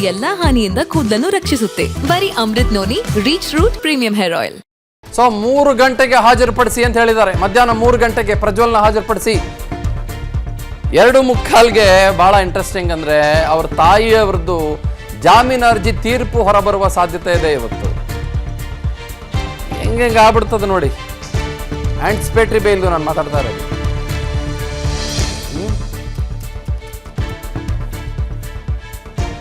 ಎಲ್ಲಾ ಹಾನಿಯಿಂದ ಕೂದಲನ್ನು ರಕ್ಷಿಸುತ್ತೆ. ಬರೀ Amrut noni reach root premium hair oil. So 3 ಗಂಟೆಗೆ ಹಾಜರುಪಡಿಸಿ ಅಂತ ಹೇಳಿದ್ದಾರೆ. ಮಧ್ಯಾಹ್ನ 3 ಗಂಟೆಗೆ ಪ್ರಜ್ವಲ್ನ ಹಾಜರುಪಡಿಸಿ. 2:45ಗೆ ಬಹಳ ಇಂಟ್ರೆಸ್ಟಿಂಗ್ ಅಂದ್ರೆ ಅವ್ರ ತಾಯಿಯವರದ್ದು ಜಾಮೀನು ಅರ್ಜಿ ತೀರ್ಪು ಹೊರಬರುವ ಸಾಧ್ಯತೆ ಇದೆ ಇವತ್ತು. ಹೆಂಗೆ ಆಗ್ಬಿಡ್ತದೆ ನೋಡಿ. ಆಂಟಿಸಿಪೇಟರಿ ಬೇಲ್ ನಾನು ಮಾತಾಡ್ತಾ ಇರೋದು.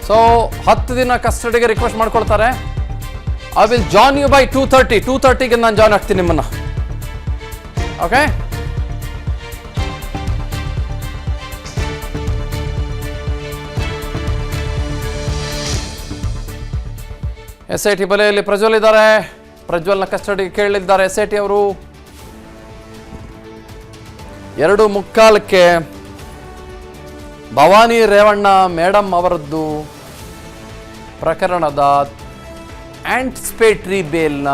ಸೊ 10 ದಿನ ಕಸ್ಟಡಿಗೆ ರಿಕ್ವೆಸ್ಟ್ ಮಾಡ್ಕೊಳ್ತಾರೆ. I will join you by 2:30. 2:30ಗೆ ನಾನು ಜಾಯ್ನ್ ಆಗ್ತೀನಿ ನಿಮ್ಮನ್ನ. ಓಕೆ, SIT ಬಲೆಯಲ್ಲಿ ಪ್ರಜ್ವಲ್ ಇದ್ದಾರೆ. ಪ್ರಜ್ವಲ್ನ ಕಸ್ಟಡಿಗೆ ಕೇಳಲಿದ್ದಾರೆ SIT ಅವರು. 2:45ಕ್ಕೆ ಭವಾನಿ ರೇವಣ್ಣ ಮೇಡಮ್ ಅವರದ್ದು ಪ್ರಕರಣದ ಆಂಟಿಸಿಪೇಟರಿ ಬೇಲ್ನ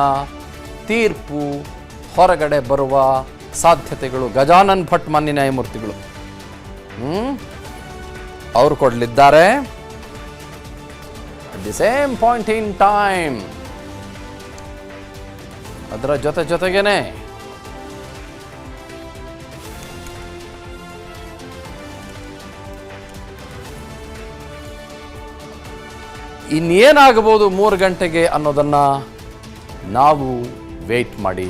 ತೀರ್ಪು ಹೊರಗಡೆ ಬರುವ ಸಾಧ್ಯತೆಗಳು ಗಜಾನನ್ ಭಟ್ ಮಾನ್ಯ ನ್ಯಾಯಮೂರ್ತಿಗಳು ಅವರು ಕೊಡಲಿದ್ದಾರೆ. At the same point in time ಅದರ ಜೊತೆಗೇನೆ ಇನ್ನೇನಾಗಬಹುದು 3 ಗಂಟೆಗೆ ಅನ್ನೋದನ್ನ ನಾವು ವೇಟ್ ಮಾಡಿ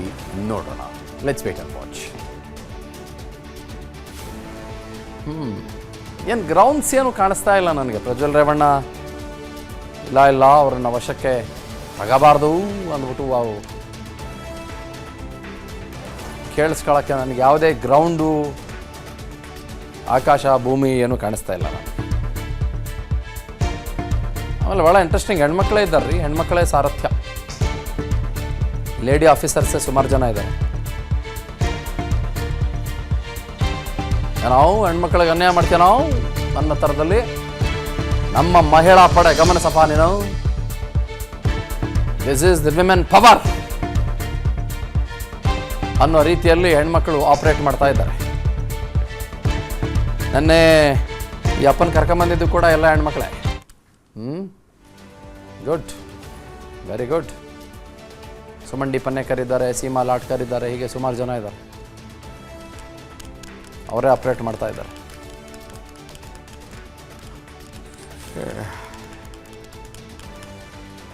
ನೋಡೋಣ. Let's wait and watch. ಏನು ಗ್ರೌಂಡ್ಸ್ ಏನು ಕಾಣಿಸ್ತಾ ಇಲ್ಲ ನನಗೆ. ಪ್ರಜ್ವಲ್ ರೇವಣ್ಣ ಇಲ್ಲ ಅವರನ್ನ ವಶಕ್ಕೆ ತಗಬಾರ್ದು ಅಂದ್ಬಿಟ್ಟು ಅವು ಕೇಳಿಸ್ಕೊಳ್ಳೋಕ್ಕೆ ನನಗೆ ಯಾವುದೇ ಗ್ರೌಂಡು ಆಕಾಶ ಭೂಮಿ ಏನು ಕಾಣಿಸ್ತಾ ಇಲ್ಲ ನಾನು. ಆಮೇಲೆ ಭಾಳ ಇಂಟ್ರೆಸ್ಟಿಂಗ್ ಹೆಣ್ಮಕ್ಳೇ ಇದ್ದಾರೆ ರೀ. ಹೆಣ್ಮಕ್ಳೇ ಸಾರಥ್ಯ. ಲೇಡಿ ಆಫೀಸರ್ಸೇ ಸುಮಾರು ಜನ ಇದ್ದಾರೆ. ನಾವು ಹೆಣ್ಮಕ್ಳಿಗೆ ಅನ್ಯಾಯ ಮಾಡ್ತೀವಿ ನಾವು ನನ್ನ ಥರದಲ್ಲಿ. ನಮ್ಮ ಮಹಿಳಾ ಪಡೆ ಗಮನಿಸಪ್ಪ ನೀನು. This is the women power ಅನ್ನೋ ರೀತಿಯಲ್ಲಿ ಹೆಣ್ಮಕ್ಳು ಆಪರೇಟ್ ಮಾಡ್ತಾ ಇದ್ದಾರೆ. ನೆನ್ನೆ ಈ ಅಪ್ಪನ ಕರ್ಕೊಂಬಂದಿದ್ದು ಕೂಡ ಎಲ್ಲ ಹೆಣ್ಮಕ್ಳೇ. Good, very good. Sumandi Pannekar ಇದ್ದಾರೆ, ಸೀಮಾ ಲಾಟ್ಕರ್ ಇದ್ದಾರೆ, ಹೀಗೆ ಸುಮಾರು ಜನ ಇದ್ದಾರೆ. ಅವರೇ ಆಪರೇಟ್ ಮಾಡ್ತಾ ಇದ್ದಾರೆ.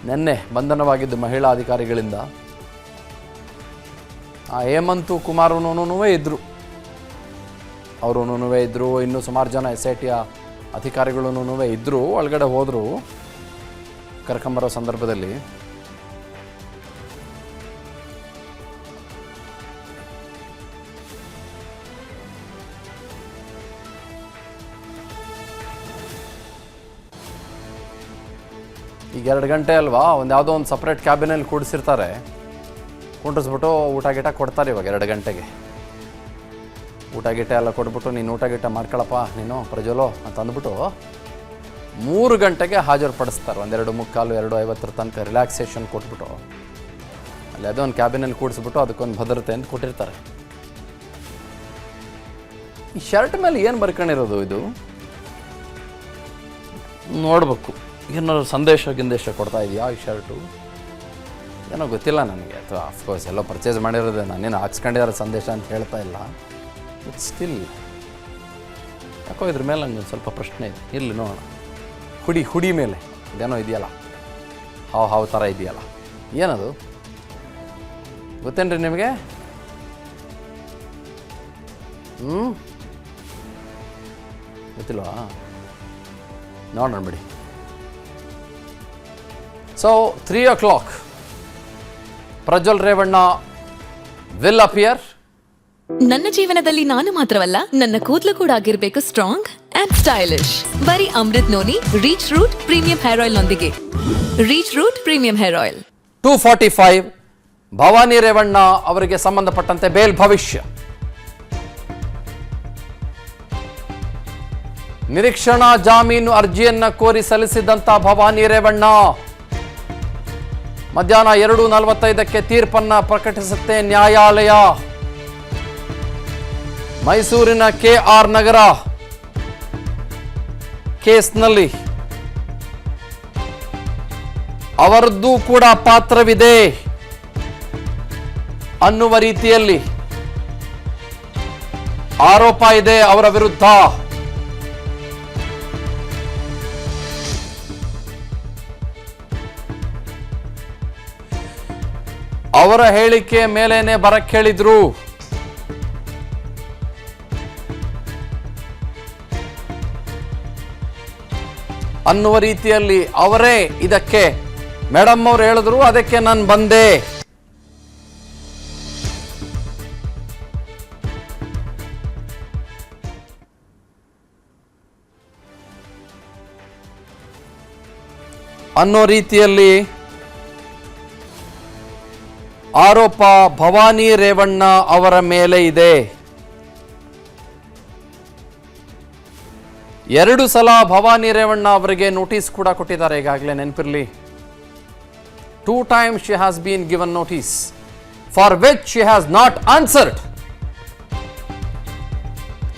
ನಿನ್ನೆ ಬಂಧನವಾಗಿದ್ದು ಮಹಿಳಾ ಅಧಿಕಾರಿಗಳಿಂದ ಹೇಮಂತ್ ಕುಮಾರನೂ ಇದ್ದರು. ಅವರೂ ಇದ್ದರು. ಇನ್ನೂ ಸುಮಾರು ಜನ SITಯ ಅಧಿಕಾರಿಗಳೂ ಇದ್ದರು. ಒಳಗಡೆ ಹೋದರು ಕರ್ಕೊಂಬರೋ ಸಂದರ್ಭದಲ್ಲಿ. ಈಗ 2 ಗಂಟೆ ಅಲ್ವಾ, ಯಾವುದೋ ಒಂದು ಸಪ್ರೇಟ್ ಕ್ಯಾಬಿನಲ್ಲಿ ಕೂಡಿಸಿರ್ತಾರೆ. ಕುಂಡ್ರಿಸ್ಬಿಟ್ಟು ಊಟ ಗೀಟ ಕೊಡ್ತಾರೆ. ಇವಾಗ 2 ಗಂಟೆಗೆ ಊಟ ಗೀಟ ಎಲ್ಲ ಕೊಟ್ಬಿಟ್ಟು ನೀನು ಊಟ ಗೀಟ ಮಾಡ್ಕೊಳಪ್ಪ ನೀನು ಪ್ರಜ್ವಲೋ ಅಂತ ಅಂದ್ಬಿಟ್ಟು 3 ಗಂಟೆಗೆ ಹಾಜರುಪಡಿಸ್ತಾರೆ. 2:45, 2:50 ತನಕ ರಿಲ್ಯಾಕ್ಸೇಷನ್ ಕೊಟ್ಬಿಟ್ಟು ಅಲ್ಲಿ ಯಾವುದೋ ಒಂದು ಕ್ಯಾಬಿನಲ್ಲಿ ಕೂಡಿಸ್ಬಿಟ್ಟು ಅದಕ್ಕೊಂದು ಭದ್ರತೆ ಅಂತ ಕೊಟ್ಟಿರ್ತಾರೆ. ಈ ಶರ್ಟ್ ಮೇಲೆ ಏನು ಬರ್ಕೊಂಡಿರೋದು ಇದು ನೋಡ್ಬೇಕು. ಏನಾದ್ರು ಸಂದೇಶ ಕೊಡ್ತಾ ಇದೆಯಾ ಈ ಶರ್ಟು? ಏನೋ ಗೊತ್ತಿಲ್ಲ ನನಗೆ. ಅಥವಾ ಅಫ್ಕೋರ್ಸ್ ಎಲ್ಲೋ ಪರ್ಚೇಸ್ ಮಾಡಿರೋದೆ, ನಾನೇನು ಹಾಕ್ಸ್ಕೊಂಡಿರೋ ಸಂದೇಶ ಅಂತ ಹೇಳ್ತಾ ಇಲ್ಲ. ಇಟ್ಸ್ ಸ್ಟಿಲ್ ಯಾಕೋ ಇದ್ರ ಮೇಲೆ ನಂಗೆ ಸ್ವಲ್ಪ ಪ್ರಶ್ನೆ ಇದೆ. ಇಲ್ಲಿ ನೋಡೋಣ. ಹುಡಿ ಮೇಲೆ ಇದೇನೋ ಇದೆಯಲ್ಲ, ಹಾವು ಥರ ಇದೆಯಲ್ಲ, ಏನದು ಗೊತ್ತೇನ್ರಿ ನಿಮಗೆ? ಗೊತ್ತಿಲ್ವಾ? ನೋಡೋಣ ಬಿಡಿ. So 3 o'clock Prajwal Revanna will appear. ನನ್ನ ಜೀವನದಲ್ಲಿ ನಾನು ಮಾತ್ರವಲ್ಲ, ನನ್ನ ಕೂದಲು ಕೂಡ ಆಗಿರ್ಬೇಕು ಸ್ಟ್ರಾಂಗ್ ಅಂಡ್ ಸ್ಟೈಲಿಶ್. ಬರೀ Amrut noni reach root premium hair oil ನೊಂದಿಗೆ. Reach root premium hair oil. 2:45 Bhavani Revanna ಅವರಿಗೆ ಸಂಬಂಧಪಟ್ಟಂತೆ ಬೇಲ್ ಭವಿಷ್ಯ. ನಿರೀಕ್ಷಣಾ ಜಾಮೀನು ಅರ್ಜಿಯನ್ನ ಕೋರಿ ಸಲ್ಲಿಸಿದಂತ ಭವಾನಿ ರೇವಣ್ಣ ಮಧ್ಯಾಹ್ನ 2:45ಕ್ಕೆ ತೀರ್ಪನ್ನ ಪ್ರಕಟಿಸುತ್ತೆ ನ್ಯಾಯಾಲಯ. ಮೈಸೂರಿನ KR ನಗರ ಕೇಸ್ನಲ್ಲಿ ಅವರದ್ದು ಕೂಡ ಪಾತ್ರವಿದೆ ಅನ್ನುವ ರೀತಿಯಲ್ಲಿ ಆರೋಪ ಇದೆ ಅವರ ವಿರುದ್ಧ. ಅವರ ಹೇಳಿಕೆ ಮೇಲೇನೆ ಬರಕ್ಕೆ ಹೇಳಿದ್ರು. ಅನ್ನುವ ರೀತಿಯಲ್ಲಿ ಅವರೇ ಇದಕ್ಕೆ ಮೇಡಮ್ ಅವ್ರು ಹೇಳಿದ್ರು, ಅದಕ್ಕೆ ನಾನು ಬಂದೆ. ಅನ್ನೋ ರೀತಿಯಲ್ಲಿ ಆರೋಪ ಭವಾನಿ ರೇವಣ್ಣ ಅವರ ಮೇಲೆ ಇದೆ. 2 ಸಲ ಭವಾನಿ ರೇವಣ್ಣ ಅವರಿಗೆ ನೋಟಿಸ್ ಕೂಡ ಕೊಟ್ಟಿದ್ದಾರೆ. ಈಗಾಗಲೇ ನೆನಪಿರಲಿ, 2 times she has been given notice for which she has not answered.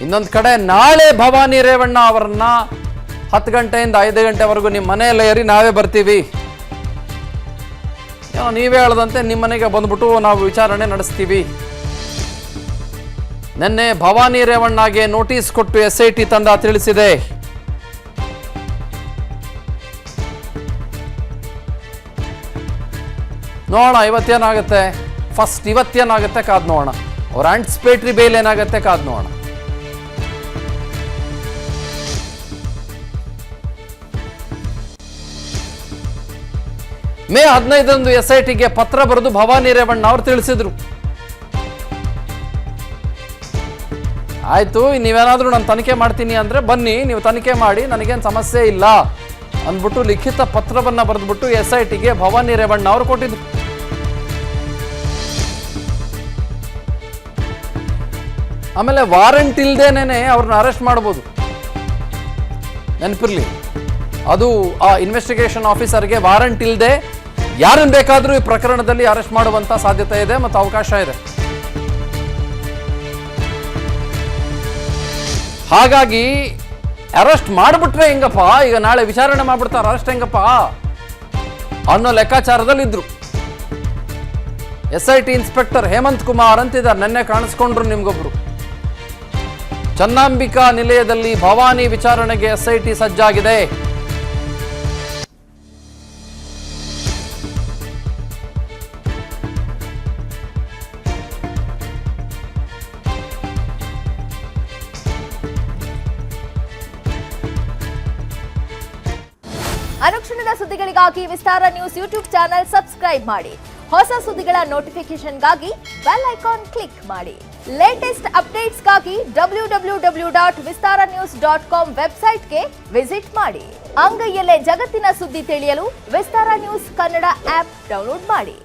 ಇನ್ನೊಂದು ಕಡೆ ನಾಳೆ ಭವಾನಿ ರೇವಣ್ಣ ಅವರನ್ನ 10 ಗಂಟೆಯಿಂದ 5 ಗಂಟೆವರೆಗೂ ನಿಮ್ಮ ಮನೆಯಲ್ಲೇ ಏರಿ ನಾವೇ ಬರ್ತೀವಿ, ನೀವೇ ಹೇಳದಂತೆ ನಿಮ್ಮ ಮನೆಗೆ ಬಂದ್ಬಿಟ್ಟು ನಾವು ವಿಚಾರಣೆ ನಡೆಸ್ತೀವಿ. ನಿನ್ನೆ ಭವಾನಿ ರೇವಣ್ಣಗೆ ನೋಟಿಸ್ ಕೊಟ್ಟು SIT ತಂಡ ತಿಳಿಸಿದೆ. ನೋಡೋಣ ಇವತ್ತೇನಾಗುತ್ತೆ. ಫಸ್ಟ್ ಇವತ್ತೇನಾಗುತ್ತೆ ಕಾದ್ ನೋಡೋಣ. ಅವ್ರ ಆಂಟಿಸಿಪೇಟರಿ ಬೇಲ್ ಏನಾಗುತ್ತೆ ಕಾದ್ ನೋಡೋಣ. ಮೇ 15ರಂದು SITಗೆ ಪತ್ರ ಬರೆದು ಭವಾನಿ ರೇವಣ್ಣ ಅವರು ತಿಳಿಸಿದ್ರು. ಆಯ್ತು, ನೀವೇನಾದ್ರೂ ನಾನು ತನಿಖೆ ಮಾಡ್ತೀನಿ ಅಂದ್ರೆ ಬನ್ನಿ, ನೀವು ತನಿಖೆ ಮಾಡಿ, ನನಗೇನು ಸಮಸ್ಯೆ ಇಲ್ಲ ಅಂದ್ಬಿಟ್ಟು ಲಿಖಿತ ಪತ್ರವನ್ನ ಬರೆದ್ಬಿಟ್ಟು SITಗೆ ಭವಾನಿ ರೇವಣ್ಣ ಅವರು ಕೊಟ್ಟಿದ್ರು. ಆಮೇಲೆ ವಾರಂಟ್ ಇಲ್ದೇನೆ ಅವ್ರನ್ನ ಅರೆಸ್ಟ್ ಮಾಡ್ಬೋದು, ನೆನಪಿರ್ಲಿ. ಅದು ಆ ಇನ್ವೆಸ್ಟಿಗೇಷನ್ ಆಫೀಸರ್ಗೆ ವಾರಂಟ್ ಇಲ್ಲದೆ ಯಾರನ್ನು ಬೇಕಾದರೂ ಈ ಪ್ರಕರಣದಲ್ಲಿ ಅರೆಸ್ಟ್ ಮಾಡುವಂತ ಸಾಧ್ಯತೆ ಇದೆ ಮತ್ತು ಅವಕಾಶ ಇದೆ. ಹಾಗಾಗಿ ಅರೆಸ್ಟ್ ಮಾಡಿಬಿಟ್ರೆ ಹೆಂಗಪ್ಪ, ಈಗ ನಾಳೆ ವಿಚಾರಣೆ ಮಾಡ್ಬಿಡ್ತಾರೆ, ಅರೆಸ್ಟ್ ಹೆಂಗಪ್ಪ ಅನ್ನೋ ಲೆಕ್ಕಾಚಾರದಲ್ಲಿ ಇದ್ರು. SIT ಇನ್ಸ್ಪೆಕ್ಟರ್ ಹೇಮಂತ್ ಕುಮಾರ್ ಅಂತಿದ್ದಾರೆ, ನೆನ್ನೆ ಕಾಣಿಸ್ಕೊಂಡ್ರು ನಿಮ್ಗೊಬ್ರು. ಚನ್ನಾಂಬಿಕಾ ನಿಲಯದಲ್ಲಿ ಭವಾನಿ ವಿಚಾರಣೆಗೆ SIT ಸಜ್ಜಾಗಿದೆ. ಅನುಕ್ಷಣದ ಸುದ್ದಿಗಳಿಗಾಗಿ ವಿಸ್ತಾರ ನ್ಯೂಸ್ ಯೂಟ್ಯೂಬ್ ಚಾನೆಲ್ ಸಬ್ಸ್ಕ್ರೈಬ್ ಮಾಡಿ. ಹೊಸ ಸುದ್ದಿಗಳ ನೋಟಿಫಿಕೇಶನ್ಗಾಗಿ ಬೆಲ್ ಐಕಾನ್ ಕ್ಲಿಕ್ ಮಾಡಿ. ಲೇಟೆಸ್ಟ್ ಅಪ್ಡೇಟ್ಸ್ಗಾಗಿ www.vistaranews.com ವೆಬ್ಸೈಟ್ಗೆ ವಿಸಿಟ್ ಮಾಡಿ. ಅಂಗೈಯಲ್ಲೇ ಜಗತ್ತಿನ ಸುದ್ದಿ ತಿಳಿಯಲು ವಿಸ್ತಾರ ನ್ಯೂಸ್ ಕನ್ನಡ ಆಪ್ ಡೌನ್ಲೋಡ್ ಮಾಡಿ.